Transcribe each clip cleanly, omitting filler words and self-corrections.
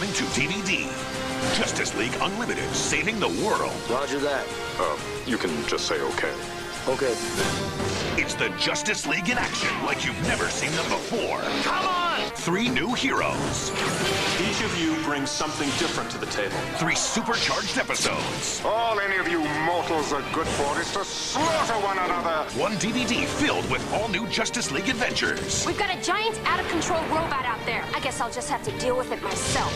coming to DVD. Justice League Unlimited, saving the world. Roger that. You can just say okay. Okay. It's the Justice League in action like you've never seen them before. Come on! 3 new heroes. Each of you brings something different to the table. 3 supercharged episodes. All any of you mortals are good for is to slaughter one another. 1 DVD filled with all new Justice League adventures. We've got a giant, out-of-control robot out there. I guess I'll just have to deal with it myself.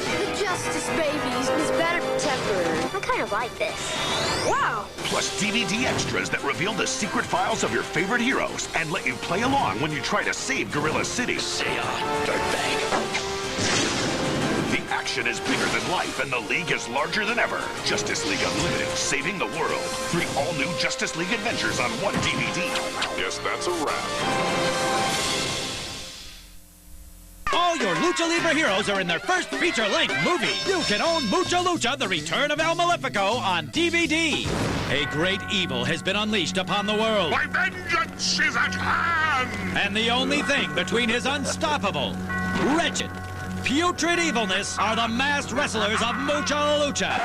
The Justice Babies is better tempered. I kind of like this. Wow! Plus DVD extras that reveal the secret files of your favorite heroes and let you play along when you try to save Gorilla City. Say on, dirtbag. The action is bigger than life and the League is larger than ever. Justice League Unlimited, saving the world. 3 all-new Justice League adventures on 1 DVD. Yes, that's a wrap. All your Lucha Libre heroes are in their first feature-length movie. You can own Mucha Lucha, The Return of El Malefico on DVD. A great evil has been unleashed upon the world. My vengeance is at hand! And the only thing between his unstoppable, wretched, putrid evilness are the masked wrestlers of Mucha Lucha.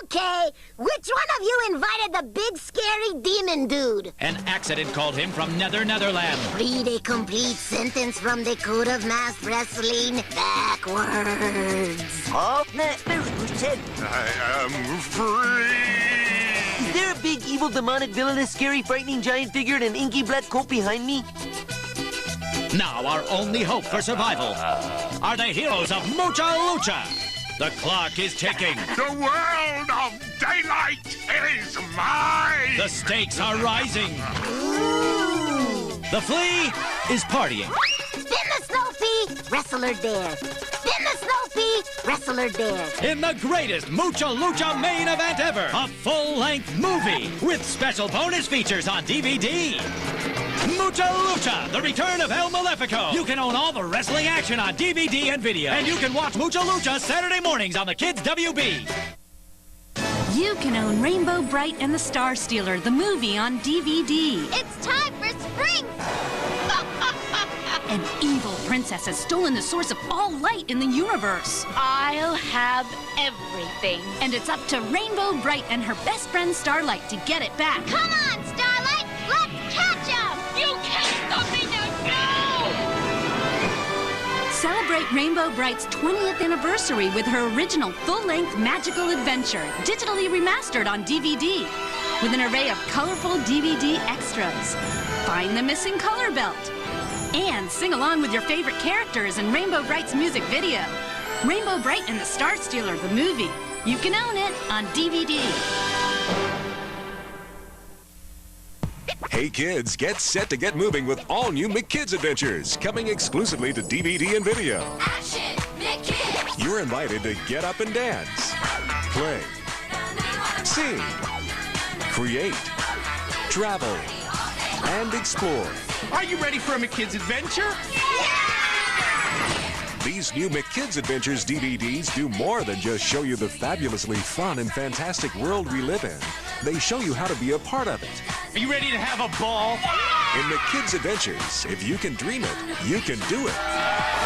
Okay, which one of you invited the big scary demon dude? An accident called him from Netherland. Read a complete sentence from the Code of Masked Wrestling backwards. Oh, very good said. I am free! Is there a big, evil, demonic, villainous, scary, frightening giant figure in an inky black coat behind me? Now our only hope for survival are the heroes of Mucha Lucha. The clock is ticking. The world of daylight is mine! The stakes are rising. The Flea is partying. Spin the snow pea, wrestler there. Spin the snow pea, wrestler there. In the greatest Mucha Lucha main event ever, a full-length movie with special bonus features on DVD. Mucha Lucha, The Return of El Malefico. You can own all the wrestling action on DVD and video. And you can watch Mucha Lucha Saturday mornings on the Kids WB. You can own Rainbow Bright and the Star Stealer, the movie on DVD. It's time for spring! An evil princess has stolen the source of all light in the universe. I'll have everything. And it's up to Rainbow Bright and her best friend Starlight to get it back. Come on, Starlight! Let's catch him! You can't stop me now! Go! Celebrate Rainbow Bright's 20th anniversary with her original full-length magical adventure, digitally remastered on DVD, with an array of colorful DVD extras. Find the missing color belt. And sing along with your favorite characters in Rainbow Bright's music video. Rainbow Bright and the Star Stealer, the movie. You can own it on DVD. Hey kids, get set to get moving with all new McKids Adventures, coming exclusively to DVD and video. Action! McKids! You're invited to get up and dance, play, sing, create, travel, and explore. Are you ready for a McKids adventure? These new McKids Adventures DVDs do more than just show you the fabulously fun and fantastic world we live in. They show you how to be a part of it. Are you ready to have a ball? In McKids Adventures, if you can dream it, you can do it.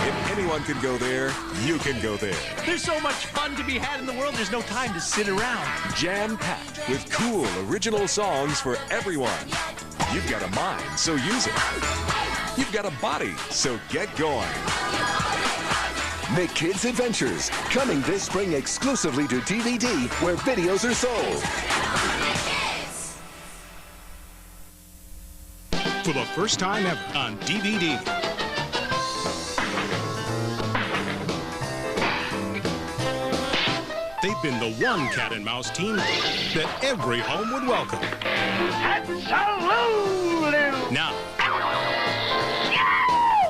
If anyone can go there, you can go there. There's so much fun to be had in the world, there's no time to sit around. Jam-packed with cool, original songs for everyone. You've got a mind, so use it. You've got a body, so get going. McKids Adventures, coming this spring exclusively to DVD, where videos are sold. For the first time ever on DVD. They've been the one cat and mouse team that every home would welcome. Absolutely! Now,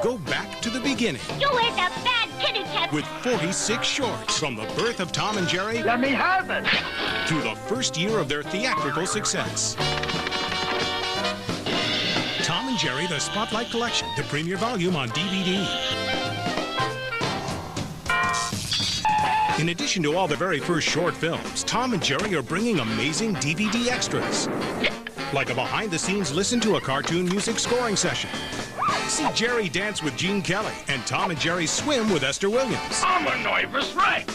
go back to the beginning. You is a bad kitty cat! With 46 shorts from the birth of Tom and Jerry. Let me have it! To the first year of their theatrical success. Tom and Jerry, the Spotlight Collection, the premiere volume on DVD. In addition to all the very first short films, Tom and Jerry are bringing amazing DVD extras. Like a behind-the-scenes listen to a cartoon music scoring session. See Jerry dance with Gene Kelly and Tom and Jerry swim with Esther Williams. I'm a nervous wreck.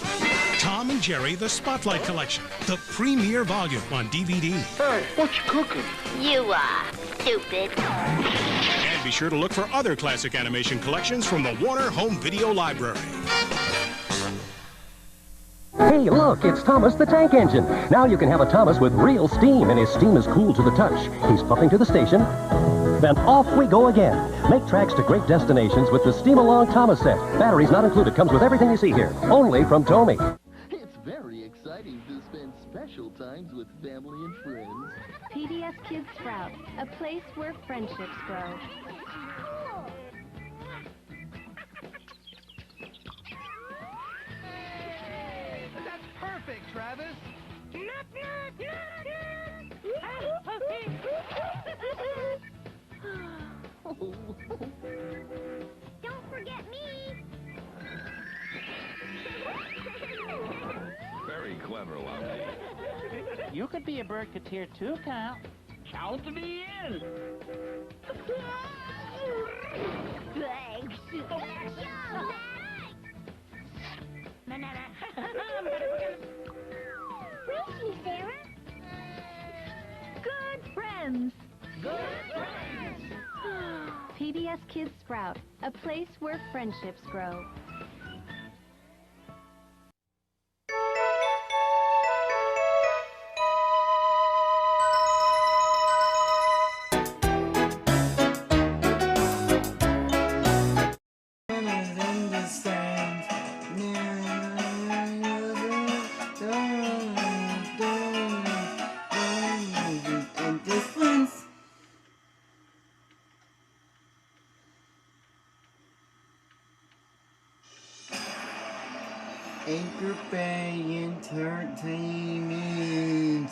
Tom and Jerry, The Spotlight Collection, the premiere volume on DVD. Hey, what you cooking? You are stupid. And be sure to look for other classic animation collections from the Warner Home Video Library. Hey, look, it's Thomas the Tank Engine. Now you can have a Thomas with real steam, and his steam is cool to the touch. He's puffing to the station. Then off we go again. Make tracks to great destinations with the Steam Along Thomas set. Batteries not included. Comes with everything you see here. Only from Tomy. It's very exciting to spend special times with family and friends. PBS Kids Sprout, a place where friendships grow. That's perfect, Travis. Don't forget me. Very clever, Lumpy. You could be a Berketeer too, Cal. Count me in. Thanks. Where's she, Sarah? Good friends. PBS Kids Sprout, a place where friendships grow. Anchor Bay Entertainment.